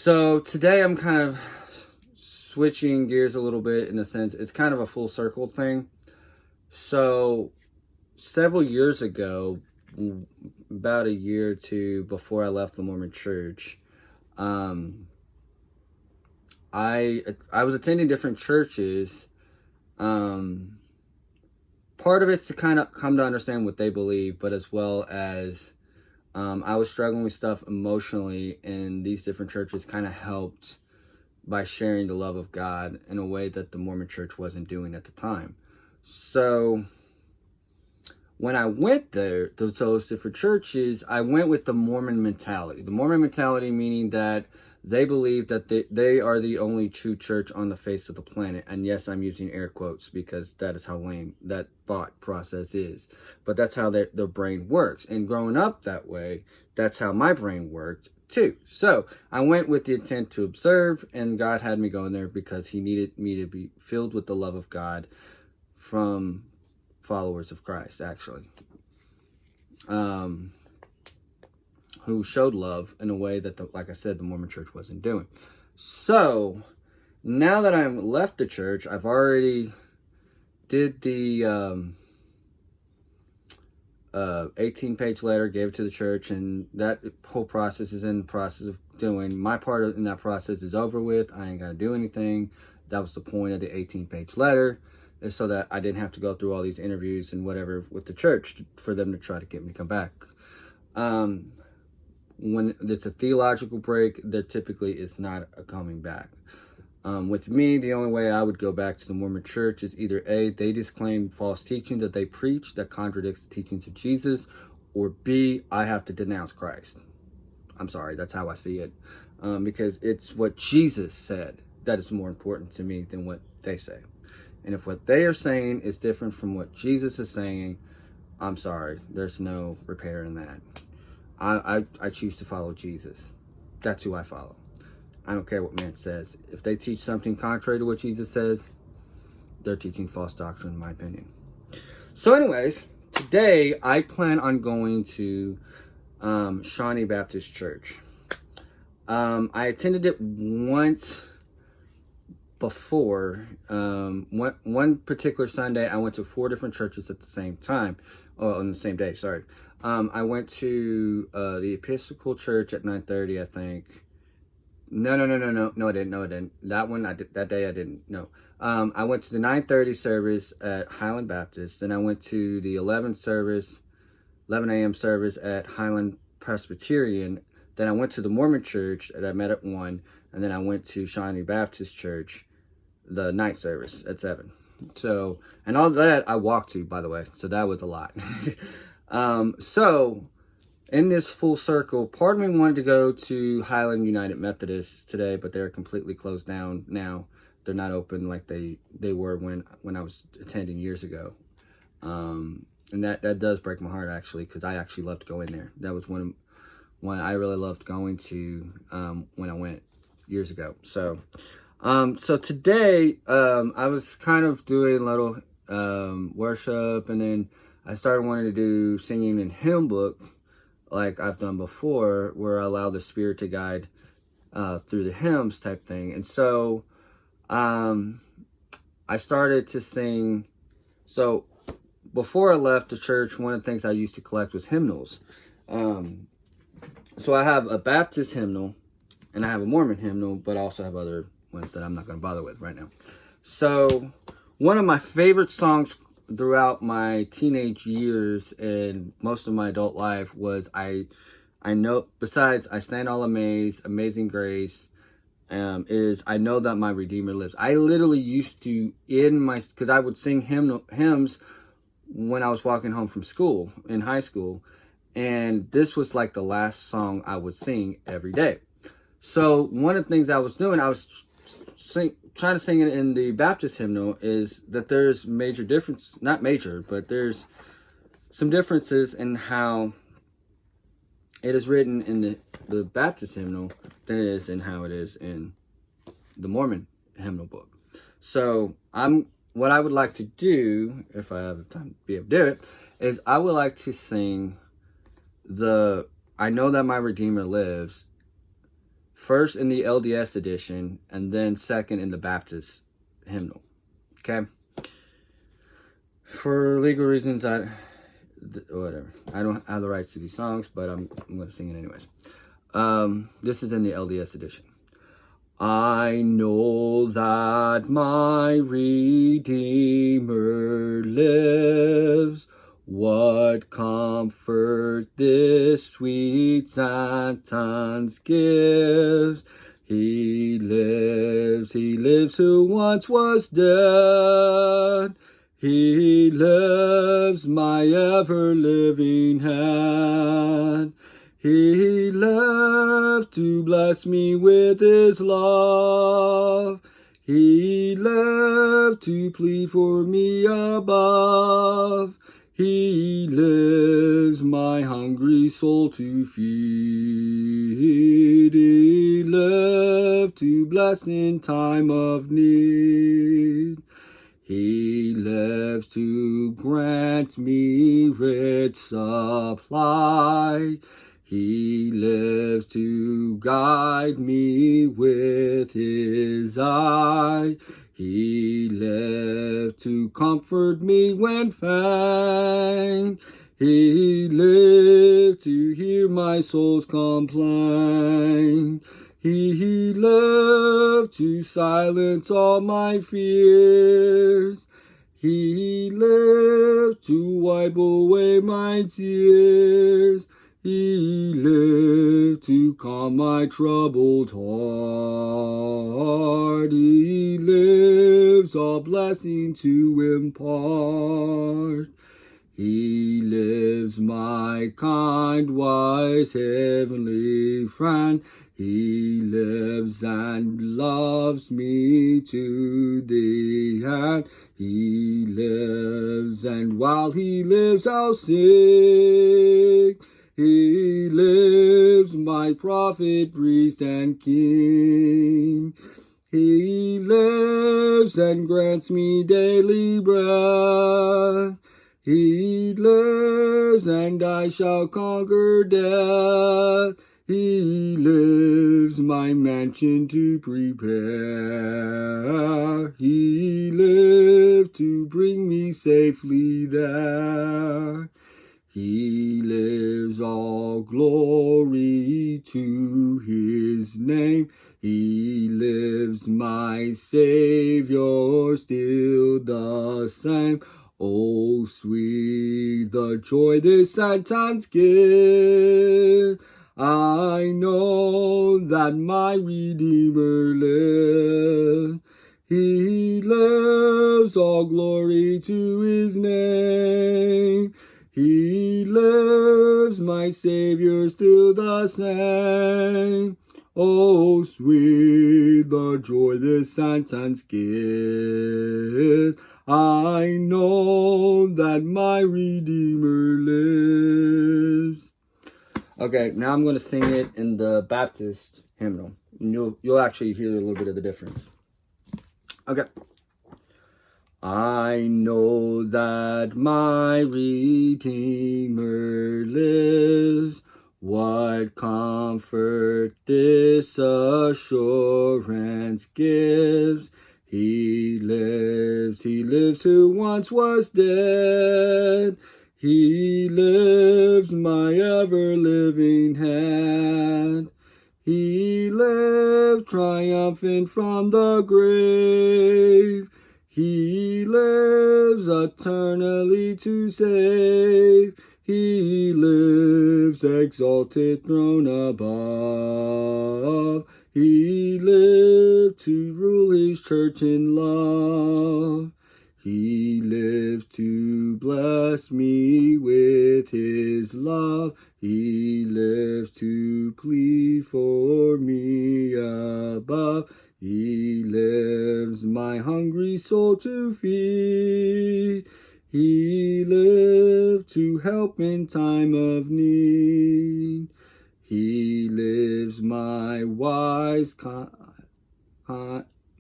So today I'm kind of switching gears a little bit in the sense it's kind of a full circle thing. So several years ago, about a year or two before I left the Mormon Church, um, I was attending different churches. Um, Part of it's to kind of come to understand what they believe, but as well as I was struggling with stuff emotionally, and these different churches kind of helped by sharing the love of God in a way that the Mormon Church wasn't doing at the time. So when I went there to those different churches, I went with the Mormon mentality. The Mormon mentality meaning that they believe that they are the only true church on the face of the planet. And yes, I'm using air quotes because that is how lame that thought process is. But that's how their brain works. And growing up that way, that's how my brain worked too. So I went with the intent to observe, and God had me go in there because he needed me to be filled with the love of God from followers of Christ, actually. Who showed love in a way that, like I said, the Mormon Church wasn't doing. So now that I'm left the church, I've already did the 18-page letter, gave it to the church, and that whole process is in the process of doing. My part in that process is over with. I ain't got to do anything. That was the point of the 18-page letter, is so that I didn't have to go through all these interviews and whatever with the church for them to try to get me to come back. When it's a theological break, there typically is not a coming back. With me, the only way I would go back to the Mormon Church is either A, they disclaim false teaching that they preach that contradicts the teachings of Jesus, or B, I have to denounce Christ. I'm sorry, that's how I see it. Because it's what Jesus said that is more important to me than what they say. And if what they are saying is different from what Jesus is saying, I'm sorry, there's no repair in that. I choose to follow Jesus. That's who I follow. I don't care what man says. If they teach something contrary to what Jesus says, they're teaching false doctrine, in my opinion. So anyways, today I plan on going to Shawnee Baptist Church. I attended it once before. One particular Sunday, I went to 4 different churches at the same time. Oh, on the same day, sorry. I went to the Episcopal Church at 9:30, I think. No, I didn't. That day I didn't. No. I went to the 9:30 service at Highland Baptist. Then I went to the 11 a.m. service at Highland Presbyterian. Then I went to the Mormon Church that I met at 1. And then I went to Shawnee Baptist Church, the night service at 7. So, and all that I walked to, by the way. So that was a lot. So in this full circle, part of me wanted to go to Highland United Methodist today, but they're completely closed down now. They're not open like they were when I was attending years ago. And that does break my heart, actually, because I actually loved going there. That was one I really loved going to when I went years ago. So today I was kind of doing a little worship, and then I started wanting to do singing in hymn book like I've done before, where I allow the Spirit to guide through the hymns type thing. And so I started to sing. So before I left the church, one of the things I used to collect was hymnals. So I have a Baptist hymnal, and I have a Mormon hymnal, but I also have other ones that I'm not going to bother with right now. So one of my favorite songs throughout my teenage years and most of my adult life was I know, besides I Stand All Amazed, Amazing Grace, is I Know That My Redeemer Lives. I literally used to, because I would sing hymns when I was walking home from school, in high school, and this was like the last song I would sing every day. So one of the things I was doing, I was trying to sing it in the Baptist hymnal, is that there's major difference, not major, but there's some differences in how it is written in the Baptist hymnal than it is in how it is in the Mormon hymnal book. So what I would like to do, if I have the time to be able to do it, is I would like to sing I Know That My Redeemer Lives First in the LDS edition, and then second in the Baptist Hymnal. Okay? For legal reasons, whatever. I don't have the rights to these songs, but I'm going to sing it anyways. This is in the LDS edition. I know that my Redeemer lives. What comfort this sweet sentence gives. He lives who once was dead. He lives, my ever-living hand. He lived to bless me with his love. He lived to plead for me above. He lives my hungry soul to feed. He lived to bless in time of need. He lives to grant me rich supply. He lives to guide me with his eye. He lives to comfort me when faint. He lived to hear my soul's complaint. He lived to silence all my fears. He lived to wipe away my tears. He lived to calm my troubled heart. He lives all blessing to impart. He lives my kind, wise, heavenly friend. He lives and loves me to the end. He lives, and while he lives I'll sing. He lives, my prophet, priest, and king. He lives and grants me daily breath. He lives, and I shall conquer death. He lives, my mansion to prepare. He lived to bring me safely there. He lives, all glory to his name. He lives, my Savior, still the same. Oh, sweet the joy this sad times give. I know that my Redeemer lives. He lives, all glory to his name. He lives, my Savior, still the same. Oh, sweet the joy this sentence gives. I know that my Redeemer lives. Okay, now I'm going to sing it in the Baptist Hymnal. And you'll actually hear a little bit of the difference. Okay. I know that my Redeemer lives. What comfort this assurance gives. He lives who once was dead. He lives, my ever-living hand. He lived triumphant from the grave. He lives eternally to save. He lives exalted throne above. He lived to rule his church in love. He lives to bless me with his love. He lives to plead for me above. He lives my hungry soul to feed. He lived to help in time of need. He lives my wise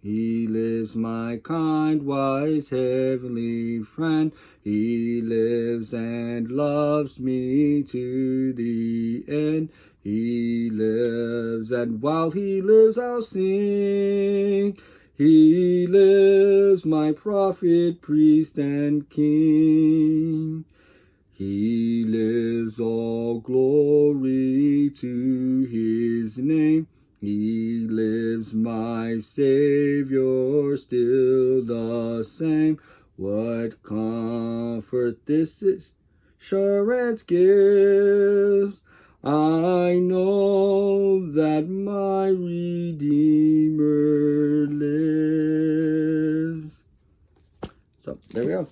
He lives my kind, wise, heavenly friend. He lives and loves me to the end. He lives, and while he lives, I'll sing. He lives, my prophet, priest, and king. He lives, all glory to his name. He lives, my Savior, still the same. What comfort this assurance gives! I know that my Redeemer lives. So, there we go.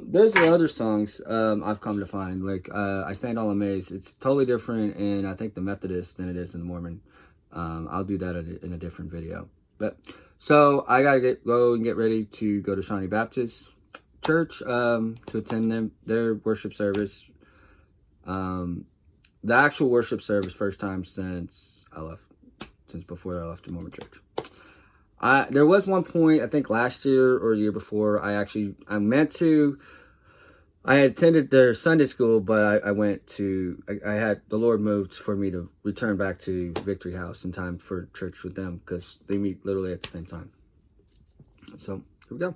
There's the other songs I've come to find. Like, I Stand All Amazed. It's totally different in, I think, the Methodist than it is in the Mormon. I'll do that in a different video. But so I gotta go and get ready to go to Shawnee Baptist Church to attend their worship service. The actual worship service, first time since before I left the Mormon Church. There was one point, I think last year or the year before, I had attended their Sunday school, but I had the Lord moved for me to return back to Victory House in time for church with them, because they meet literally at the same time. So, here we go.